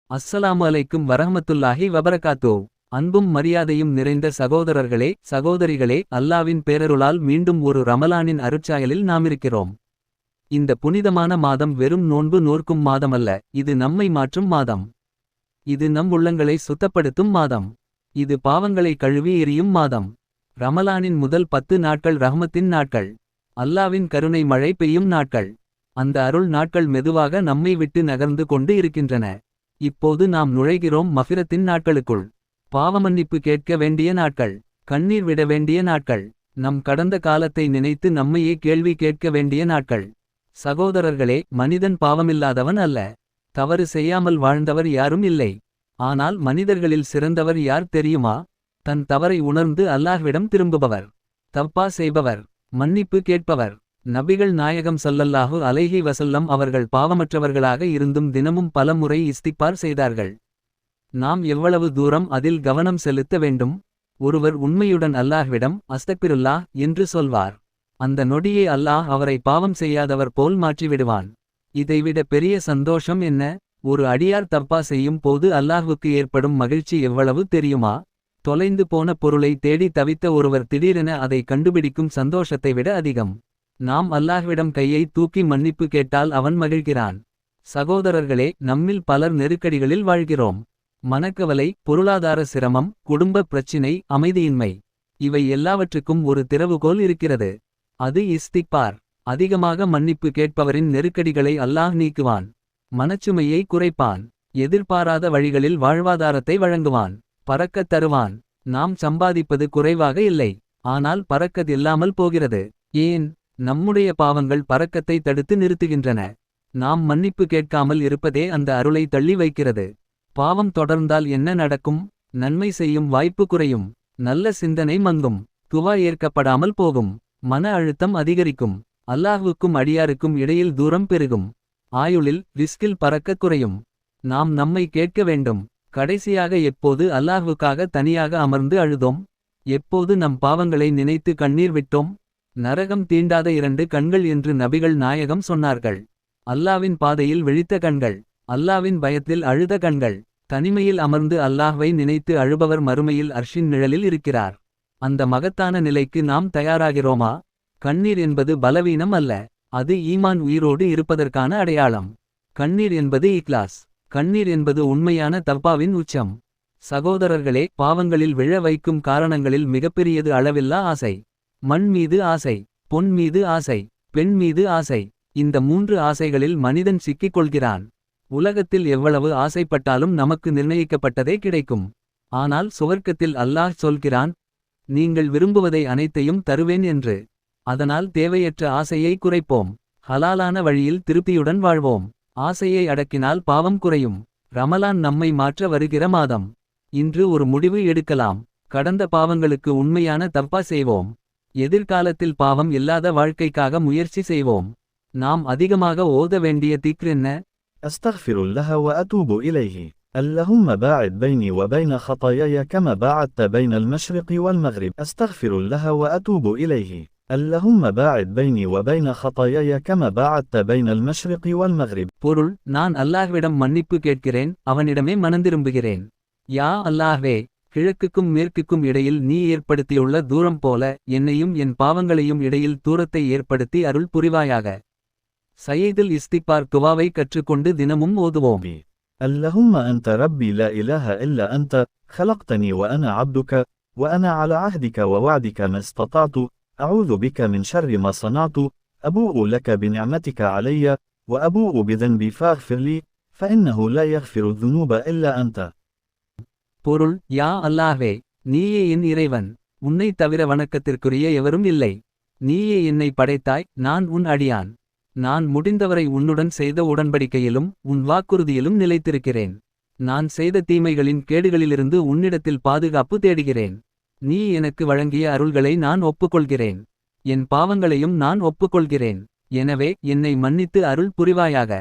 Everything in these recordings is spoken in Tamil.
அஸ்ஸலாமு அலைக்கும் வரஹ்மத்துல்லாஹி வபரகாத்தூ. அன்பும் மரியாதையும் நிறைந்த சகோதரர்களே சகோதரிகளே, அல்லாவின் பேரருளால் மீண்டும் ஒரு ரமலானின் அருட்சாயலில் நாமிருக்கிறோம். இந்த புனிதமான மாதம் வெறும் நோன்பு நோர்க்கும் மாதமல்ல, இது நம்மை மாற்றும் மாதம். இது நம் உள்ளங்களை சுத்தப்படுத்தும் மாதம். இது பாவங்களை கழுவி எறியும் மாதம். ரமலானின் முதல் 10 நாட்கள் ரஹ்மத்தின் நாட்கள். அல்லாவின் கருணை மழை பெய்யும் நாட்கள். அந்த அருள் நாட்கள் மெதுவாக நம்மை விட்டு நகர்ந்து கொண்டு இருக்கின்றன. இப்போது நாம் நுழைகிறோம் மஃபிரத்தின் நாட்களுக்குள். பாவமன்னிப்பு கேட்க வேண்டிய நாட்கள். கண்ணீர் விட வேண்டிய நாட்கள். நம் கடந்த காலத்தை நினைத்து நம்மையே கேள்வி கேட்க வேண்டிய நாட்கள். சகோதரர்களே, மனிதன் பாவமில்லாதவன் அல்ல. தவறு செய்யாமல் வாழ்ந்தவர் யாரும் இல்லை. ஆனால் மனிதர்களில் சிறந்தவர் யார் தெரியுமா? தன் தவறை உணர்ந்து அல்லாஹ்விடம் திரும்புபவர். தப்பா செய்பவர். மன்னிப்பு கேட்பவர். நபிகள் நாயகம் ஸல்லல்லாஹு அலைஹி வஸல்லம் அவர்கள் பாவமற்றவர்களாக இருந்தும் தினமும் பல முறை இஸ்திக்பார் செய்தார்கள். நாம் எவ்வளவு தூரம் அதில் கவனம் செலுத்த வேண்டும்? ஒருவர் உண்மையுடன் அல்லாஹ்விடம் அஸ்தக்பிருல்லாஹ் என்று சொல்வார். அந்த நொடியே அல்லாஹ் அவரை பாவம் செய்யாதவர் போல் மாற்றிவிடுவான். இதைவிட பெரிய சந்தோஷம் என்ன? ஒரு அடியார் தப்பா செய்யும் போது அல்லாஹ்வுக்கு ஏற்படும் மகிழ்ச்சி எவ்வளவு தெரியுமா? தொலைந்து போன பொருளை தேடி தவித்த ஒருவர் திடீரென அதை கண்டுபிடிக்கும் சந்தோஷத்தை விட அதிகம். நாம் அல்லாஹ்விடம் கையை தூக்கி மன்னிப்பு கேட்டால் அவன் மகிழ்கிறான். சகோதரர்களே, நம்மில் பலர் நெருக்கடிகளில் வாழ்கிறோம். மனக்கவலை, பொருளாதார சிரமம், குடும்ப பிரச்சினை, அமைதியின்மை. இவை எல்லாவற்றுக்கும் ஒரு திறவுகோல் இருக்கிறது. அது இஸ்திக்பார். அதிகமாக மன்னிப்பு கேட்பவரின் நெருக்கடிகளை அல்லாஹ் நீக்குவான். மனச்சுமையை குறைப்பான். எதிர்பாராத வழிகளில் வாழ்வாதாரத்தை வழங்குவான். பறக்கத் தருவான். நாம் சம்பாதிப்பது குறைவாக இல்லை. ஆனால் பறக்கத் இல்லாமல் போகிறது. ஏன்? நம்முடைய பாவங்கள் பறக்கத்தை தடுத்து நிறுத்துகின்றன. நாம் மன்னிப்பு கேட்காமல் இருப்பதே அந்த அருளை தள்ளி வைக்கிறது. பாவம் தொடர்ந்தால் என்ன நடக்கும்? நன்மை செய்யும் வாய்ப்பு குறையும். நல்ல சிந்தனை மங்கும். துவா ஏற்கப்படாமல் போகும். மன அழுத்தம் அதிகரிக்கும். அல்லாஹ்வுக்கும் அடியாருக்கும் இடையில் தூரம் பெருகும். ஆயுளில் ரிஸ்கில் பறக்கக் குறையும். நாம் நம்மை கேட்க வேண்டும். கடைசியாக எப்போது அல்லாஹ்வுக்காக தனியாக அமர்ந்து அழுதோம்? எப்போது நம் பாவங்களை நினைத்து கண்ணீர் விட்டோம்? நரகம் தீண்டாத 2 கண்கள் என்று நபிகள் நாயகம் சொன்னார்கள். அல்லாவின் பாதையில் விழித்த கண்கள். அல்லாவின் பயத்தில் அழுத கண்கள். தனிமையில் அமர்ந்து அல்லாஹ்வை நினைத்து அழுபவர் மறுமையில் அர்ஷின் நிழலில் இருக்கிறார். அந்த மகத்தான நிலைக்கு நாம் தயாராகிறோமா? கண்ணீர் என்பது பலவீனம் அல்ல. அது ஈமான் உயிரோடு இருப்பதற்கான அடையாளம். கண்ணீர் என்பது இக்லாஸ். கண்ணீர் என்பது உண்மையான தவ்பாவின் உச்சம். சகோதரர்களே, பாவங்களில் விழ வைக்கும் காரணங்களில் மிகப்பெரியது அளவில்லா ஆசை. மண் மீது ஆசை, பொன் மீது ஆசை, பெண் மீது ஆசை. இந்த 3 ஆசைகளில் மனிதன் சிக்கிக் கொள்கிறான். உலகத்தில் எவ்வளவு ஆசைப்பட்டாலும் நமக்கு நிர்ணயிக்கப்பட்டதே கிடைக்கும். ஆனால் சுவர்க்கத்தில் அல்லாஹ் சொல்கிறான், நீங்கள் விரும்புவதை அனைத்தையும் தருவேன் என்று. அதனால் தேவையற்ற ஆசையை குறைப்போம். ஹலாலான வழியில் திருப்தியுடன் வாழ்வோம். ஆசையை அடக்கினால் பாவம் குறையும். ரமலான் நம்மை மாற்ற வருகிற மாதம். இன்று ஒரு முடிவு எடுக்கலாம். கடந்த பாவங்களுக்கு உண்மையான தப்பா செய்வோம். எதிர்காலத்தில் பாவம் இல்லாத வாழ்க்கைக்காக முயற்சி செய்வோம். நாம் அதிகமாக ஓத வேண்டிய திக்ர் என்ன? அஸ்தக்ஃபிருல்லாஹ வ அதூபு இலைஹி. அல்லஹும்ம பாஇத் பைனி வ பைன خطاياي كما باعدت بين المشرق والمغرب. அஸ்தக்ஃபிருல்லாஹ வ அதூபு இலைஹி. اللهم باعد بيني وبين خطاياي كما باعدت بين المشرق والمغرب. பொருள்: நான் அல்லாஹ்விடம் மன்னிப்பு கேட்கிறேன், அவனிடமே மனந்திரும்புகிறேன். யா அல்லாஹ்வே, கிழக்குக்கும் மேற்குக்கும் இடையில் நீ ஏற்படுத்தியுள்ள தூரம் போல என்னையும் என் பாவங்களையும் இடையில் தூரத்தை ஏற்படுத்தி அருள் புரிவாயாக. சயீதுல் இஸ்திக்பார் துவாவை கற்றுக்கொண்டு தினமும் ஓதுவோம். اللهم أنت ربي لا إله إلا أنت خلقتني وأنا عبدك وأنا على عهدك ووعدك ما استطعت أعوذ بك من شر ما صنعت أبوء لك بنعمتك علي وأبوء بذنبي فاغفر لي فإنه لا يغفر الذنوب إلا أنت. பொருள்: யா அல்லாஹ்வே, நீயே என் இறைவன். உன்னை தவிர வணக்கத்திற்குரிய எவரும் இல்லை. நீயே என்னை படைத்தாய், நான் உன் அடியான். நான் முடிந்தவரை உன்னுடன் செய்த உடன்படிக்கையிலும் உன் வாக்குறுதியிலும் நிலைத்திருக்கிறேன். நான் செய்த தீமைகளின் கேடுகளிலிருந்து உன்னிடத்தில் பாதுகாப்பு தேடுகிறேன். நீ எனக்கு வழங்கிய அருள்களை நான் ஒப்புக்கொள்கிறேன். என் பாவங்களையும் நான் ஒப்புக்கொள்கிறேன். எனவே என்னை மன்னித்து அருள் புரிவாயாக.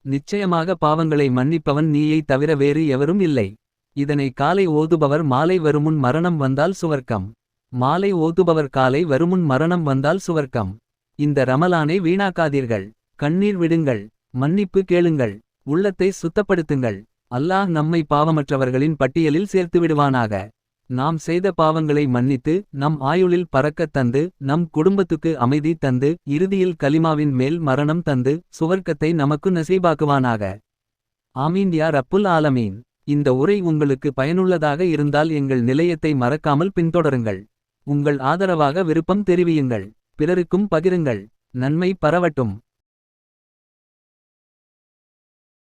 நிச்சயமாக பாவங்களை மன்னிப்பவன் நீயை தவிர வேறு எவரும் இல்லை. இதனை காலை ஓதுபவர் மாலை வருமுன் மரணம் வந்தால் சுவர்க்கம். மாலை ஓதுபவர் காலை வருமுன் மரணம் வந்தால் சுவர்க்கம். இந்த ரமலானை வீணாக்காதீர்கள். கண்ணீர் விடுங்கள். மன்னிப்பு கேளுங்கள். உள்ளத்தை சுத்தப்படுத்துங்கள். அல்லாஹ் நம்மை பாவமற்றவர்களின் பட்டியலில் சேர்த்துவிடுவானாக. நாம் செய்த பாவங்களை மன்னித்து நம் ஆயுளில் பறக்கத் தந்து நம் குடும்பத்துக்கு அமைதி தந்து இறுதியில் கலிமாவின் மேல் மரணம் தந்து சுவர்க்கத்தை நமக்கு நசீபாக்குவானாக. ஆமீன் யா ரப்புல் ஆலமீன். இந்த உரை உங்களுக்கு பயனுள்ளதாக இருந்தால் எங்கள் நிலையத்தை மறக்காமல் பின்தொடருங்கள். உங்கள் ஆதரவாக விருப்பம் தெரிவியுங்கள். பிறருக்கும் பகிருங்கள். நன்மை பரவட்டும்.